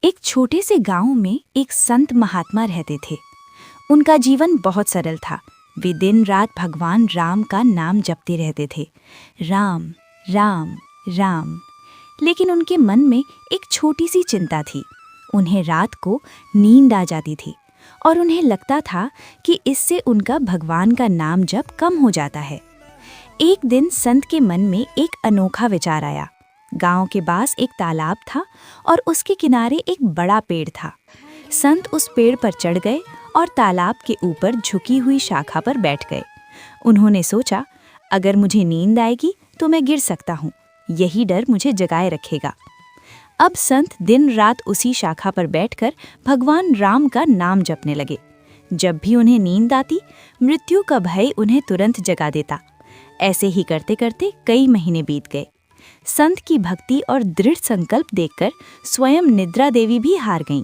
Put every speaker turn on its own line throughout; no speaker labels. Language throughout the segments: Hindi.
एक छोटे से गांव में एक संत महात्मा रहते थे। उनका जीवन बहुत सरल था। वे दिन रात भगवान राम का नाम जपते रहते थे, राम राम राम। लेकिन उनके मन में एक छोटी सी चिंता थी। उन्हें रात को नींद आ जाती थी और उन्हें लगता था कि इससे उनका भगवान का नाम जप कम हो जाता है। एक दिन संत के मन में एक अनोखा विचार आया। गांव के पास एक तालाब था और उसके किनारे एक बड़ा पेड़ था। संत उस पेड़ पर चढ़ गए और तालाब के ऊपर झुकी हुई शाखा पर बैठ गए। उन्होंने सोचा, अगर मुझे नींद आएगी तो मैं गिर सकता हूँ, यही डर मुझे जगाए रखेगा। अब संत दिन रात उसी शाखा पर बैठकर भगवान राम का नाम जपने लगे। जब भी उन्हें नींद आती, मृत्यु का भय उन्हें तुरंत जगा देता। ऐसे ही करते करते कई महीने बीत गए। संत की भक्ति और दृढ़ संकल्प देखकर स्वयं निद्रा देवी भी हार गईं।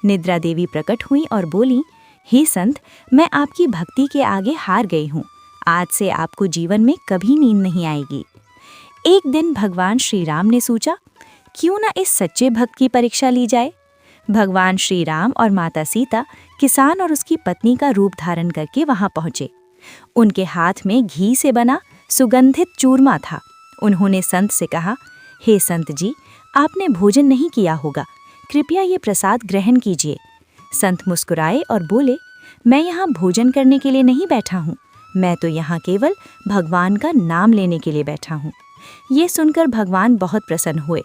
निद्रा देवी प्रकट हुई और बोली, हे संत, मैं आपकी भक्ति के आगे हार गई हूँ। आज से आपको जीवन में कभी नींद नहीं आएगी। एक दिन भगवान श्री राम ने सोचा, क्यों ना इस सच्चे भक्त की परीक्षा ली जाए। भगवान श्री राम और माता सीता किसान और उसकी पत्नी का रूप धारण करके वहां पहुंचे। उनके हाथ में घी से बना सुगंधित चूरमा था। उन्होंने संत से कहा, हे संत जी, आपने भोजन नहीं किया होगा, कृपया ये प्रसाद ग्रहण कीजिए। संत मुस्कुराए और बोले, मैं यहाँ भोजन करने के लिए नहीं बैठा हूँ, मैं तो यहाँ केवल भगवान का नाम लेने के लिए बैठा हूँ। ये सुनकर भगवान बहुत प्रसन्न हुए।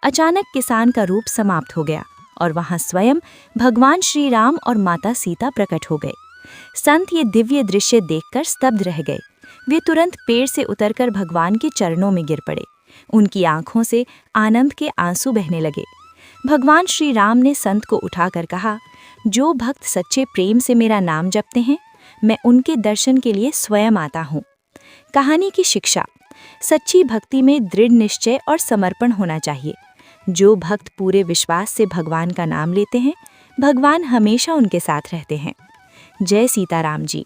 अचानक किसान का रूप समाप्त हो गया और वहाँ स्वयं भगवान श्री राम और माता सीता प्रकट हो गए। संत ये दिव्य दृश्य देखकर स्तब्ध रह गए। वे तुरंत पेड़ से उतरकर भगवान के चरणों में गिर पड़े। उनकी आंखों से आनंद के आंसू बहने लगे। भगवान श्री राम ने संत को उठाकर कहा, जो भक्त सच्चे प्रेम से मेरा नाम जपते हैं, मैं उनके दर्शन के लिए स्वयं आता हूँ। कहानी की शिक्षा, सच्ची भक्ति में दृढ़ निश्चय और समर्पण होना चाहिए। जो भक्त पूरे विश्वास से भगवान का नाम लेते हैं, भगवान हमेशा उनके साथ रहते हैं। जय सीताराम जी।